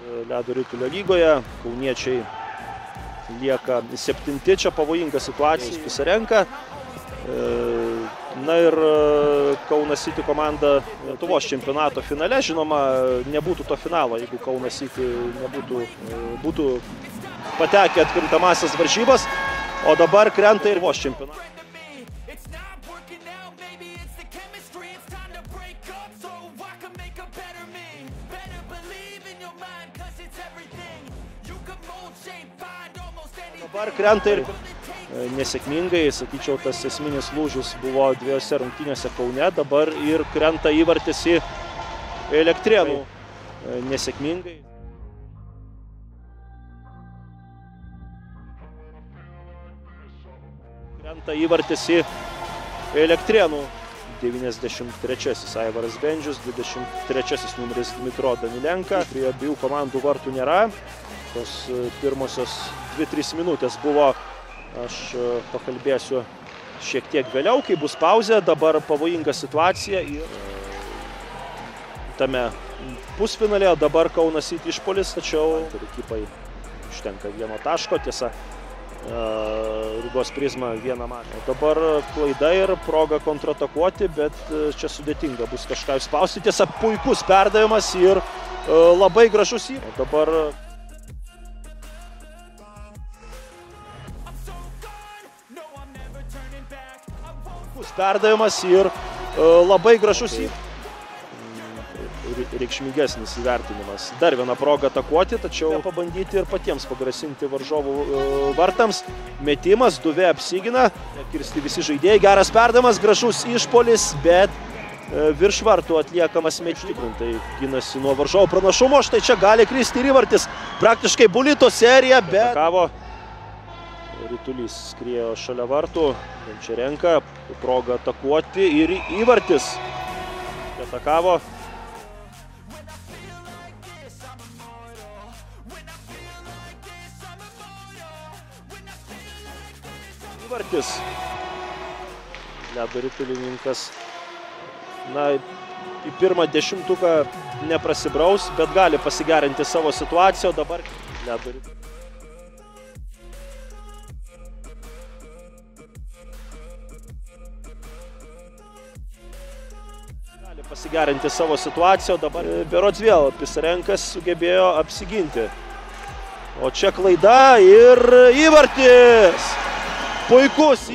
Ledo ritulio lygoje, kauniečiai lieka 7, čia pavojinga situacija, Pisarenka. Na ir Kaunas City komanda Lietuvos čempionato finale, žinoma, nebūtų to finalo, jeigu Kaunas City būtų patekę atkrintamąsias varžybas, o dabar krenta ir Lietuvos čempionato. Dabar krenta ir nesėkmingai, sakyčiau, tas esminis lūžis buvo 2 rungtynėse Kaune, dabar ir krenta įvartis į Elektrėnų. Nesėkmingai. Krenta įvartis į Elektrėnų. 93-asis Aivaras Bendžius, 23-asis numeris Dmitro Danilenka. Prie abiejų komandų vartų nėra. Tos pirmosios 2-3 minutės buvo, aš pakalbėsiu šiek tiek vėliau, kai bus pauzė, dabar pavojinga situacija ir tame pusfinalėje dabar Kaunas City išpuolis, tačiau ekipai užtenka 1 taško, tiesa, Rygos Prizma 1 mačą. Dabar klaida ir proga kontratakuoti, bet čia sudėtinga bus kažką išspausti, tiesa, puikus perdavimas ir labai gražus įvartis. Dabar perdavimas ir labai gražus reikšmingesnis įvertinimas. Dar viena proga atakuoti, tačiau pabandyti ir patiems pagrasinti varžovų vartams. Metimas, Duvė apsigina, kirsti visi žaidėjai, geras perdavimas, gražus išpuolis, bet virš vartų atliekamas metimas. Tai ginasi nuo varžovų pranašumo, štai čia gali kristi ir įvartis. Praktiškai Bulito serija, bet Ritulys skriejo šalia vartų, Venčerenka, proga atakuoti ir įvartis. Atakavo. Įvartis. Ledo ritulininkas, na, į pirmą 10-tuką neprasibraus, bet gali pasigerinti savo situaciją, o dabar Ledo ritulininkas. Pasigerinti savo situaciją, o dabar berods vėl Pisarenkas sugebėjo apsiginti. O čia klaida ir įvartis! Puikus!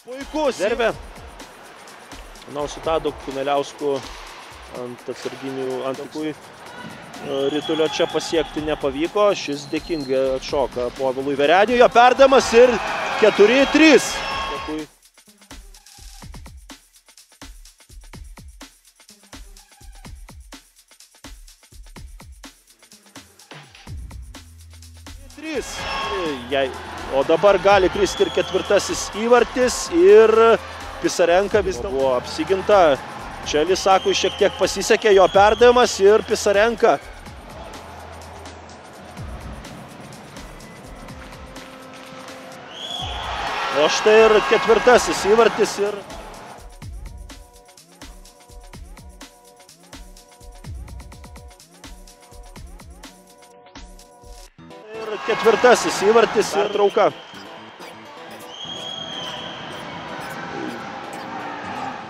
Puikus! Derbė. Na, su Tadu Kumeliausku ant atsarginių antikui Ritulio čia pasiekti nepavyko, šis dėkingai atšoka Povilui Vereniui, jo perdavimas ir 4-3. O dabar gali kristi ir 4-asis įvartis ir Pisarenka vis dėlto buvo apsiginta. Čia Lisakui šiek tiek pasisekė, jo perdavimas ir Pisarenka. O štai ir 4-asis įvartis ir... Ir 4-asis įvartis ir trauka.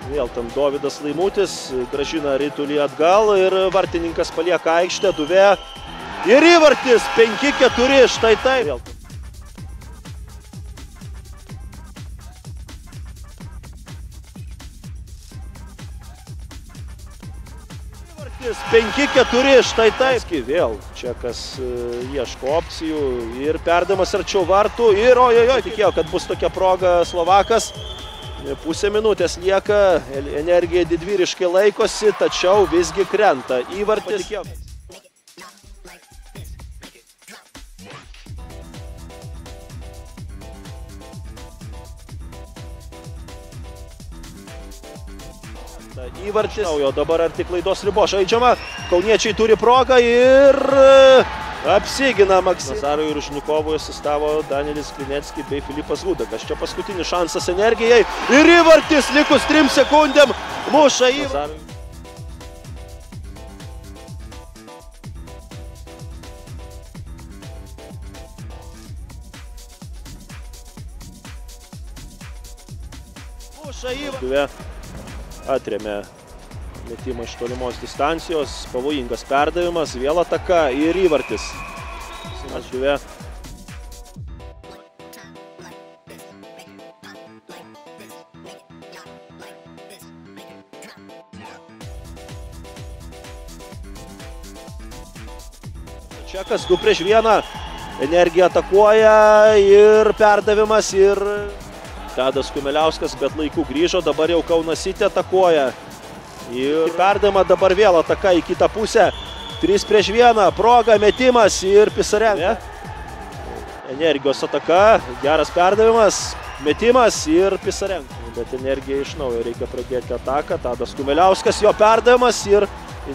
Vėl tam Dovydas Laimutis grąžina ritulį atgal ir vartininkas palieka aikštę, Duvė. Ir įvartis 5-4, štai taip. 5-4, štai taip. Vėl čia kas ieško opcijų ir perdavimas arčiau vartų ir ojojoj, tikėjau, kad bus tokia proga Slovakas. Pusę minutės lieka, energija didvyriškai laikosi, tačiau visgi krenta įvartis. Įvartis. O dabar arti klaidos ribos žaidžiama. Kauniečiai turi progą ir Apsigina Maksimas. Nazarui Ružnikovui asistavo Danielis Klinecki bei Filipas Hudakas. Čia paskutinis šansas Energijai. Ir įvartis likus 3 sekundėm. Muša įvartį. Duve atrėmė metimą iš tolimos distancijos, pavojingas perdavimas, vėl ataka ir įvartis. Duve. Čekas 2-1, Energija atakuoja ir perdavimas ir Tadas Kumeliauskas, bet laiku grįžo, dabar jau Kaunas City atakuoja. Ir perdavimą dabar vėl ataka į kitą pusę. 3-1, proga, metimas ir Pisarenka. Energijos ataka, geras perdavimas, metimas ir Pisarenka. Bet Energija iš naujo reikia pradėti ataką. Tadas Kumeliauskas, jo perdavimas ir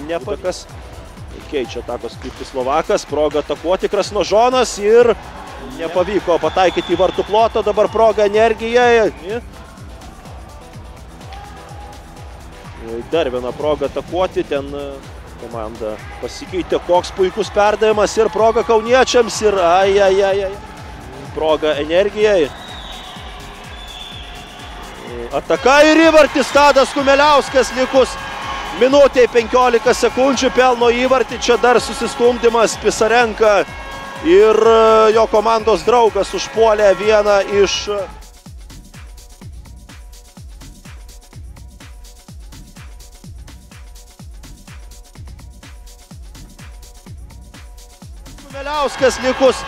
nepakas. Keičia atakos kryptį Slovakas, proga atakuoti Krasnožonas ir nepavyko pataikyti į vartų plotą, dabar proga Energijai. Dar viena proga atakuoti, ten komanda pasikeitė, koks puikus perdavimas ir proga kauniečiams ir proga Energijai. Ataka ir įvartis, Tadas Kumeliauskas likus minutė 15 sekundžių pelno įvartį, čia dar susistumdymas Pisarenka ir jo komandos draugas užpuolė vieną iš Kumeliauskas likus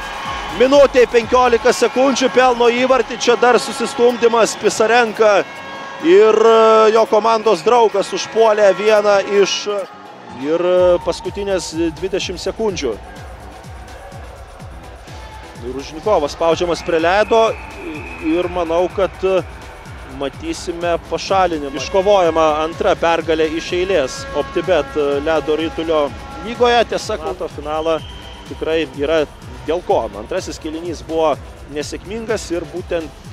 minutė 15 sekundžių pelno įvartį, čia dar susistumdymas Pisarenka ir jo komandos draugas užpuolė vieną iš ir paskutinės 20 sekundžių. Ružnikovas spaudžiamas prie leido ir manau, kad matysime pašalinimą. Iškovojama antra pergalė iš eilės OptiBet ledo ritulio lygoje. Tiesa, kad finalą tikrai yra dėl ko. Antrasis kėlinys buvo nesėkmingas ir būtent